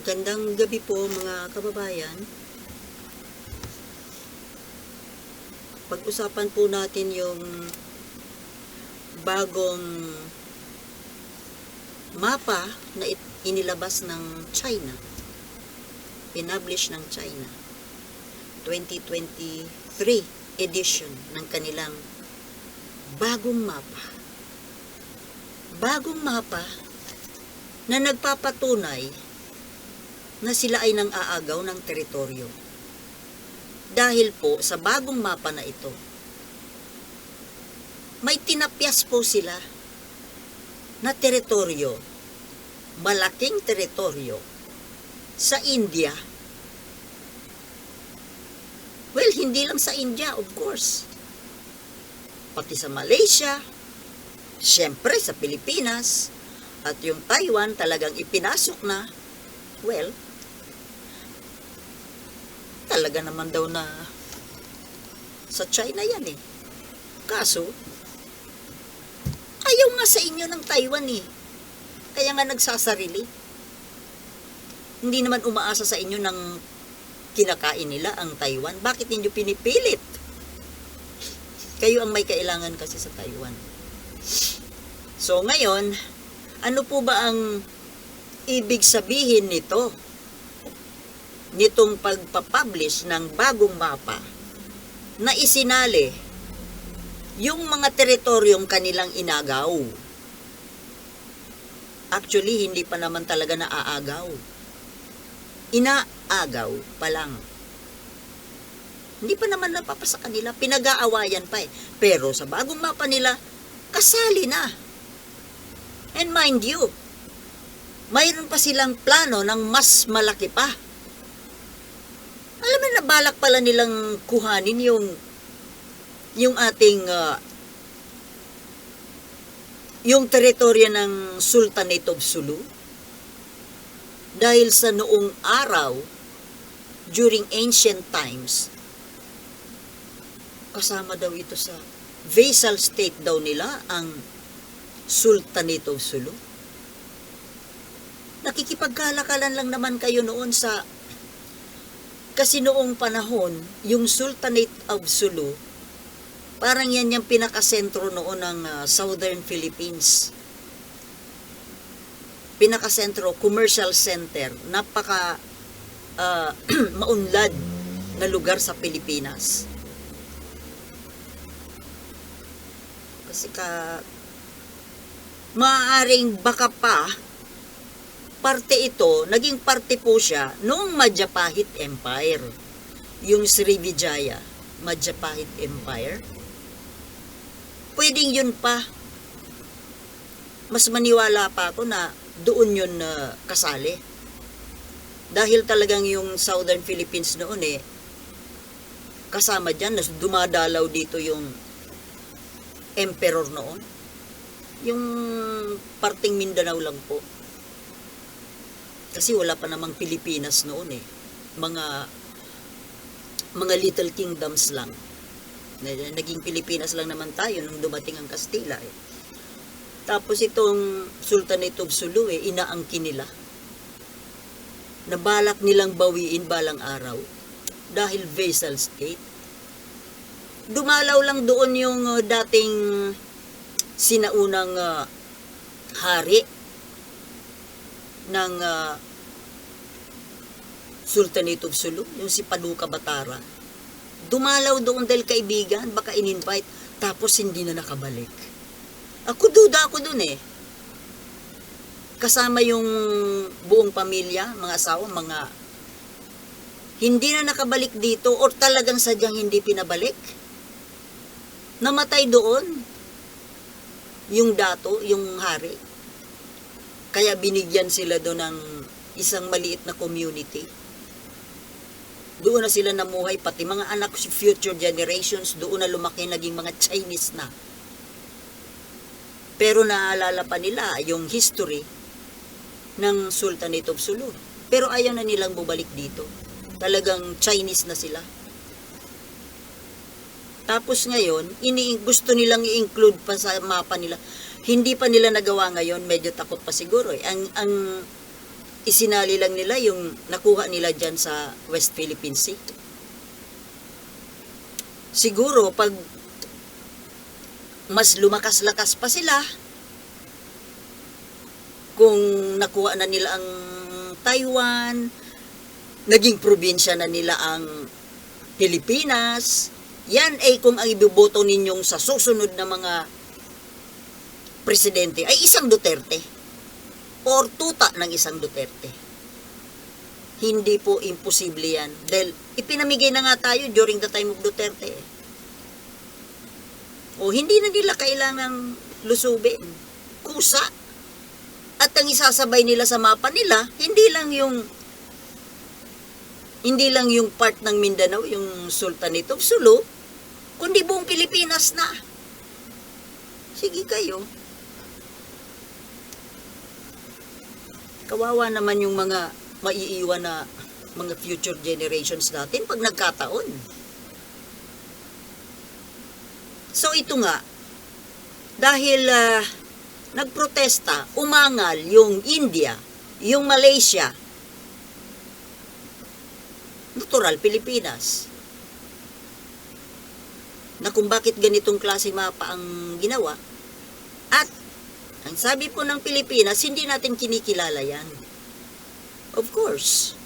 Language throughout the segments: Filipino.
Magandang gabi po mga kababayan. Pag-usapan po natin yung bagong mapa na inilabas ng China. Pinablish ng China. 2023 edition ng kanilang bagong mapa. Bagong mapa na nagpapatunay na sila ay nang-aagaw ng teritoryo. Dahil po sa bagong mapa na ito, may tinapyas po sila na teritoryo, malaking teritoryo sa India. Well, hindi lang sa India, of course. Pati sa Malaysia, syempre sa Pilipinas, at yung Taiwan talagang ipinasok na. Well, talaga naman daw na sa China yan eh. Kaso, ayaw nga sa inyo ng Taiwan eh. Kaya nga nagsasarili. Hindi naman umaasa sa inyo ng kinakain nila ang Taiwan. Bakit ninyo pinipilit? Kayo ang may kailangan kasi sa Taiwan. So ngayon, ano po ba ang ibig sabihin nito? Nitong pagpapublish ng bagong mapa na isinali yung mga teritoryong kanilang inagaw. Actually, hindi pa naman talaga naaagaw. Inaagaw pa lang. Hindi pa naman napapasa kanila. Pinag-aawayan pa eh. Pero sa bagong mapa nila, kasali na. And mind you, mayroon pa silang plano ng mas malaki pa. Alam mo na balak pala nilang kuhanin yung ating yung teritoryo ng Sultanate of Sulu. Dahil sa noong araw, during ancient times, kasama daw ito sa vassal state daw nila ang Sultanate of Sulu. Nakikipagkalakalan lang naman kayo noon sa... Kasi noong panahon, yung Sultanate of Sulu, parang yan yung pinakasentro noon ng Southern Philippines. Pinakasentro, commercial center, napaka maunlad na lugar sa Pilipinas. Kasi maaaring baka pa, naging parte po siya noong Majapahit Empire. Yung Srivijaya, Majapahit Empire. Pwedeng yun pa. Mas maniwala pa ako na doon yun kasali. Dahil talagang yung Southern Philippines noon kasama dyan, dumadalaw dito yung emperor noon. Yung parting Mindanao lang po. Kasi wala pa namang Pilipinas noon eh. Mga little kingdoms lang. Naging Pilipinas lang naman tayo nung dumating ang Kastila eh. Tapos itong Sultanate of Sulu inaangkin nila. Nabalak nilang bawiin balang araw dahil vassal state. Dumalaw lang doon yung dating sinaunang hari ng Sultanate of Sulu, yung si Paduka Batara. Dumalaw doon dahil kaibigan, baka in-invite, tapos hindi na nakabalik. Duda ako doon eh. Kasama yung buong pamilya, mga asawa, hindi na nakabalik dito or talagang sadyang hindi pinabalik. Namatay doon yung dato, yung hari. Kaya binigyan sila doon ng isang maliit na community. Doon na sila namuhay, pati mga anak, future generations, doon na lumaki, naging mga Chinese na. Pero naalala pa nila yung history ng Sultanate of Sulu. Pero ayaw na nilang bumalik dito. Talagang Chinese na sila. Tapos ngayon, gusto nilang i-include pa sa mapa nila. Hindi pa nila nagawa ngayon, medyo takot pa siguro. Ang isinali lang nila yung nakuha nila dyan sa West Philippine Sea. Siguro, pag mas lumakas-lakas pa sila, kung nakuha na nila ang Taiwan, naging probinsya na nila ang Pilipinas, yan ay kung ang iboboto ninyong sa susunod na mga presidente ay isang Duterte or tuta ng isang Duterte. Hindi po imposible yan. Dahil ipinamigay na nga tayo during the time of Duterte. O hindi na nila kailangang lusubin. Kusa. At ang isasabay nila sa mapa nila, hindi lang yung part ng Mindanao, yung Sultanate of Sulu, kundi buong Pilipinas na. Sige kayo. Kawawa naman yung mga maiiwan na mga future generations natin pag nagkataon. So ito nga, dahil nagprotesta, umangal yung India, yung Malaysia, natural Pilipinas, na kung bakit ganitong klase mapa ang ginawa. At ang sabi po ng Pilipinas, hindi natin kinikilala yan. Of course.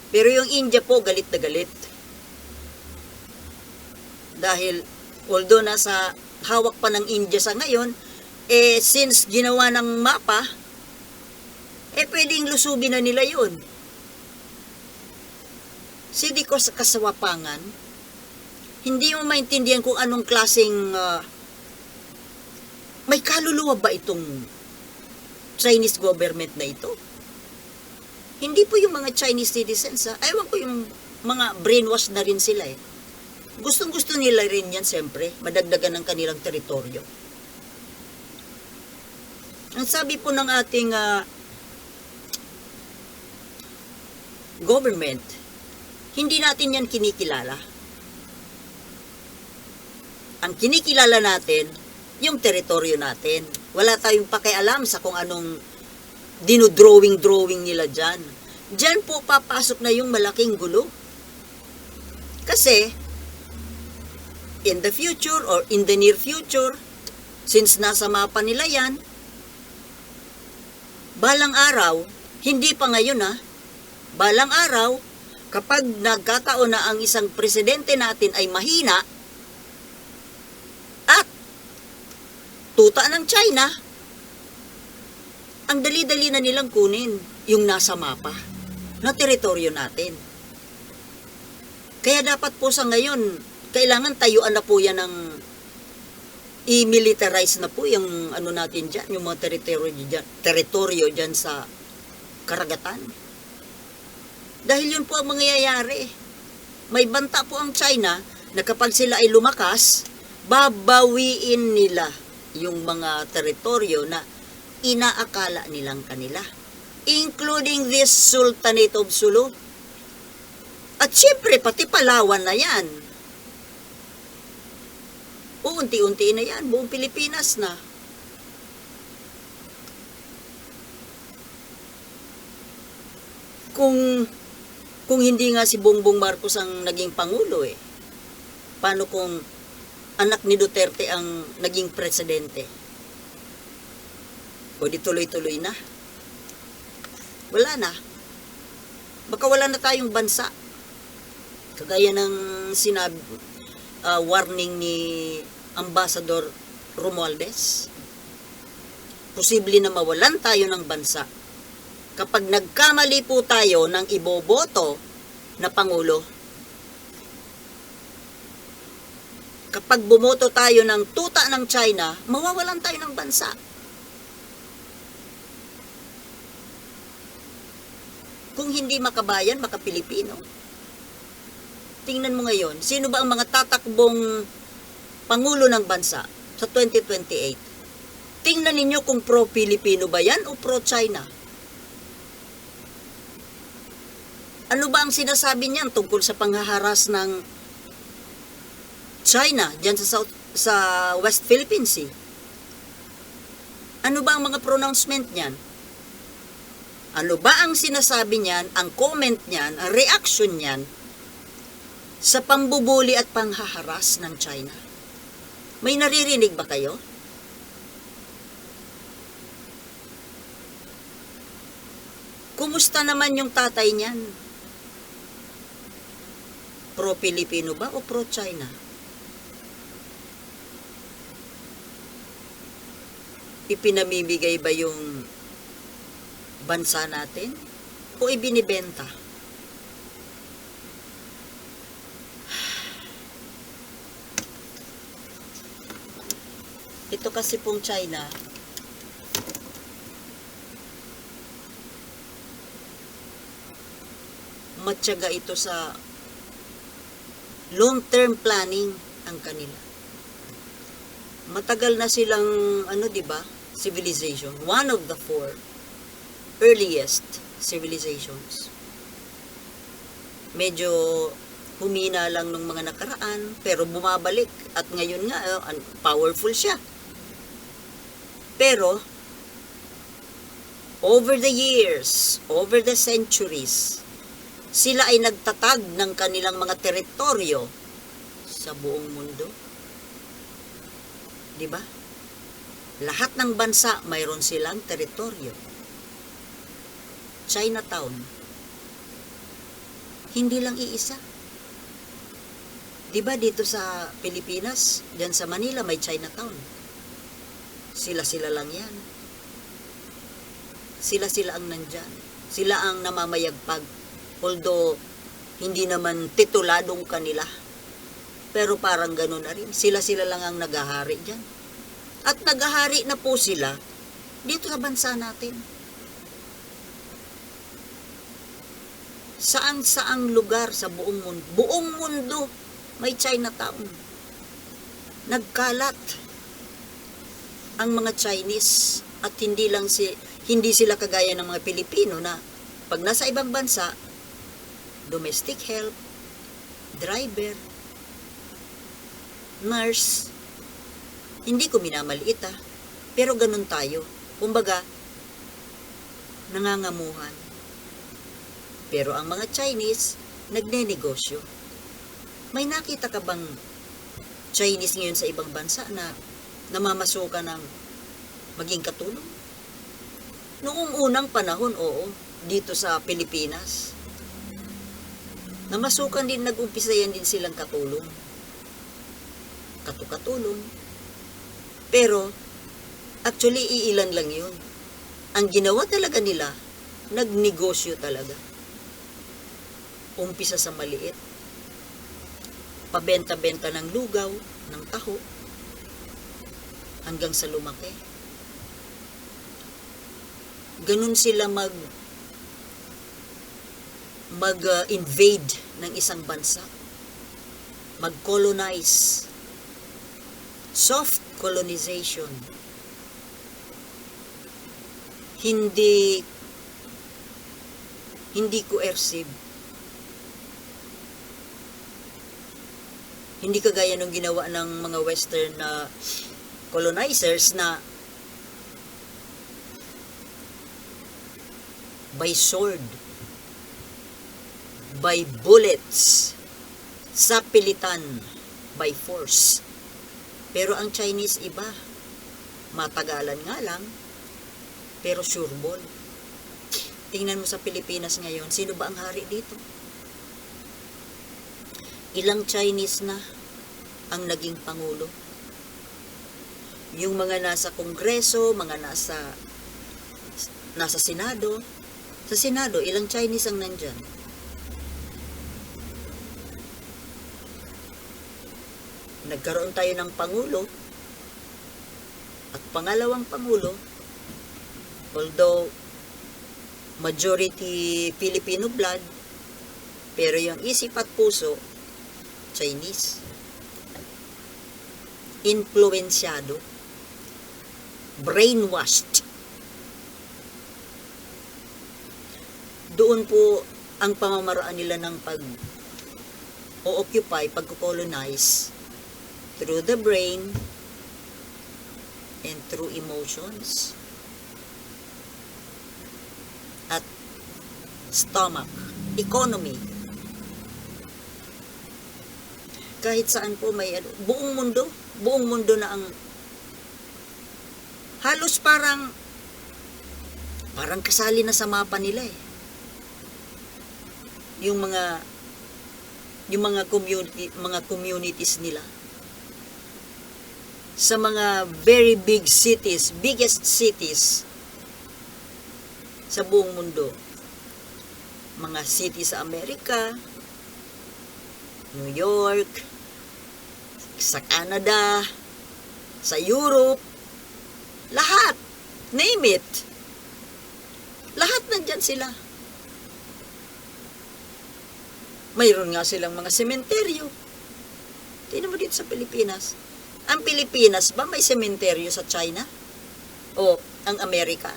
Pero yung India po, galit na galit. Dahil, although nasa hawak pa ng India sa ngayon, since ginawa ng mapa, pwedeng lusubin na nila yun. Hindi ko sa kasawapangan, hindi mo maintindihan kung anong klaseng may kaluluwa ba itong Chinese government na ito? Hindi po yung mga Chinese citizens, ewan ko yung mga brainwash na rin sila Gustong-gusto nila rin yan, siyempre, madagdagan ng kanilang teritoryo. Ang sabi po ng ating government, hindi natin yan kinikilala. Ang kinikilala natin, yung teritoryo natin. Wala tayong pakialam sa kung anong dinodrawing nila dyan. Dyan po papasok na yung malaking gulo. Kasi, in the future or in the near future, since nasa mapa nila yan, balang araw, hindi pa ngayon balang araw, kapag nagkataon na ang isang presidente natin ay mahina, at tuta ng China, ang dali-dali na nilang kunin yung nasa mapa na teritoryo natin. Kaya dapat po sa ngayon, kailangan tayuan na po yan ng i-militarize na po yung ano natin dyan, yung mga teritoryo dyan sa karagatan. Dahil yun po ang mangyayari. May banta po ang China na kapag sila ay lumakas, babawiin nila yung mga teritoryo na inaakala nilang kanila, including this Sultanate of Sulu. At syempre, pati Palawan na yan. Unti-unti na yan, buong Pilipinas na. Kung hindi nga si Bongbong Marcos ang naging Pangulo paano kung anak ni Duterte ang naging presidente? O di tuloy-tuloy na. Wala na. Baka wala na tayong bansa. Kagaya ng warning ni Ambassador Romualdez. Posible na mawalan tayo ng bansa kapag nagkamali po tayo ng iboboto na Pangulo. Kapag bumoto tayo ng tuta ng China, mawawalan tayo ng bansa. Kung hindi makabayan, makapilipino. Tingnan mo ngayon, sino ba ang mga tatakbong Pangulo ng bansa sa 2028? Tingnan ninyo kung pro-Pilipino ba yan o pro-China. Ano ba ang sinasabi niyan tungkol sa panghaharas ng China diyan sa West Philippine Sea? Ano ba ang mga pronouncement niyan? Ano ba ang sinasabi niyan, ang comment niyan, ang reaction niyan sa pambubuli at panghaharas ng China? May naririnig ba kayo? Kumusta naman yung tatay niyan? Pro-Pilipino ba o pro-China? Ipinamimigay ba yung bansa natin o ibinibenta? Ito kasi pong China, matyaga ito sa long-term planning ang kanila. Matagal na silang, di ba, civilization. One of the four earliest civilizations. Medyo humina lang ng mga nakaraan, pero bumabalik. At ngayon nga, powerful siya. Pero, over the years, over the centuries, sila ay nagtatag ng kanilang mga teritoryo sa buong mundo. Diba? Lahat ng bansa mayroon silang teritoryo. Chinatown. Hindi lang iisa. Diba dito sa Pilipinas, diyan sa Manila may Chinatown. Sila-sila lang yan. Sila-sila ang nandyan. Sila ang namamayagpag. Although, hindi naman tituladong kanila. Pero parang gano'n na rin. Sila-sila lang ang naghahari dyan. At naghahari na po sila dito sa bansa natin. Saan-saang lugar sa buong mundo may Chinatown. Nagkalat ang mga Chinese at hindi sila kagaya ng mga Pilipino na pag nasa ibang bansa, domestic help, driver, nurse, hindi ko minamaliit pero ganun tayo. Kumbaga, nangangamuhan. Pero ang mga Chinese, nagnenegosyo. May nakita ka bang Chinese ngayon sa ibang bansa na namamasukan ng maging katulong? Noong unang panahon, oo, dito sa Pilipinas, namasukan din, nag-umpisayan din silang katulong. Katulong. Pero, actually, iilan lang yun. Ang ginawa talaga nila, nagnegosyo talaga. Umpisa sa maliit. Pabenta-benta ng lugaw, ng taho, hanggang sa lumaki. Ganun sila mag-invade ng isang bansa. Mag-colonize. Soft colonization. Hindi coercive. Hindi kagaya nung ginawa ng mga Western na colonizers na by sword, by bullets, sa pilitan, by force. Pero ang Chinese iba, matagalan nga lang, pero sureball. Tingnan mo sa Pilipinas ngayon, sino ba ang hari dito? Ilang Chinese na ang naging pangulo. Yung mga nasa Kongreso, mga nasa Senado. Sa Senado, ilang Chinese ang nandyan? Nagkaroon tayo ng pangulo at pangalawang pangulo, although majority Filipino blood, pero yung isip at puso, Chinese. Influensyado. Brainwashed. Doon po ang pamamaraan nila ng pag-occupy, pag-colonize through the brain and through emotions. At stomach, economy. Kahit saan po may buong mundo na ang halos parang kasali na sa mapa nila eh. Yung mga communities nila sa mga very big cities, biggest cities sa buong mundo. Mga cities sa Amerika, New York, sa Canada, sa Europe, lahat, name it. Lahat nandyan sila. Mayroon nga silang mga sementeryo. Tingnan mo dito sa Pilipinas. Ang Pilipinas ba may sementeryo sa China? O ang Amerika?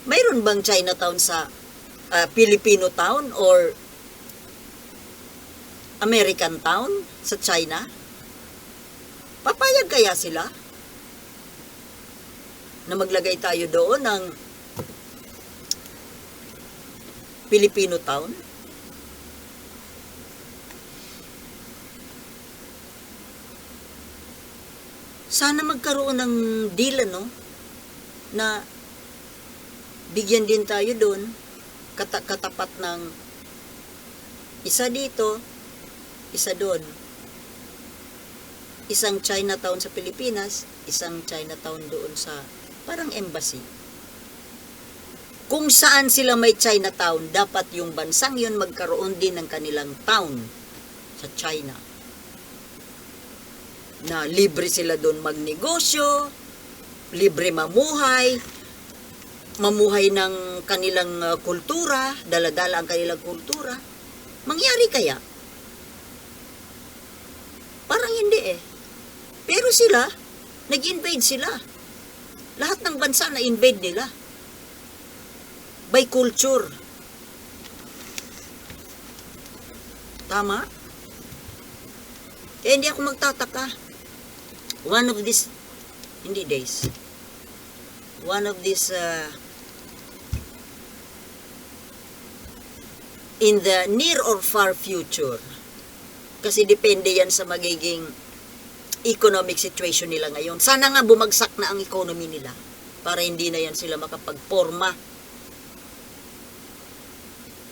Mayroon bang Chinatown sa Filipino town or American town sa China? Papayag kaya sila na maglagay tayo doon ng Filipino town? Sana magkaroon ng deal, na bigyan din tayo doon katapat ng isa dito, isa doon. Isang Chinatown sa Pilipinas, isang Chinatown doon sa parang embassy. Kung saan sila may Chinatown, dapat yung bansang yun magkaroon din ng kanilang town sa China. Na libre sila doon magnegosyo, libre mamuhay ng kanilang kultura, dala-dala ang kanilang kultura. Mangyari kaya? Parang hindi eh. Pero sila, nag-invade sila. Lahat ng bansa na-invade nila. By culture. Tama? Kaya hindi ako magtataka. One of these in the near or far future, kasi depende yan sa magiging economic situation nila ngayon. Sana nga bumagsak na ang economy nila para hindi na yan sila makapagporma.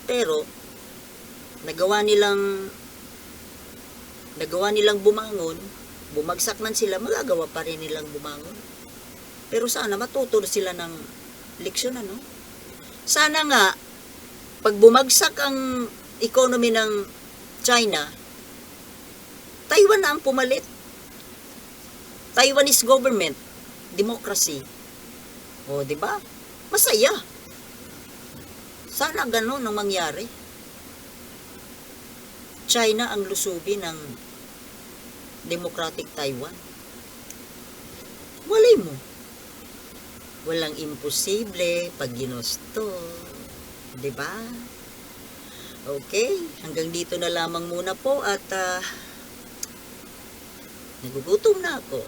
Pero nagawa nilang bumangon, bumagsak man sila, magagawa pa rin nilang bumangon. Pero sana matuto sila ng leksyon, Sana nga pag bumagsak ang economy ng China, Taiwan na ang pumalit. Taiwanese government, democracy. O, di ba? Masaya. Sana ganun ang mangyari. China ang lusubi ng democratic Taiwan. Walay mo. Walang imposible pag ginusto. Diba? Okay, hanggang dito na lamang muna po at nagugutom na ako.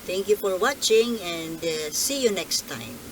Thank you for watching and see you next time.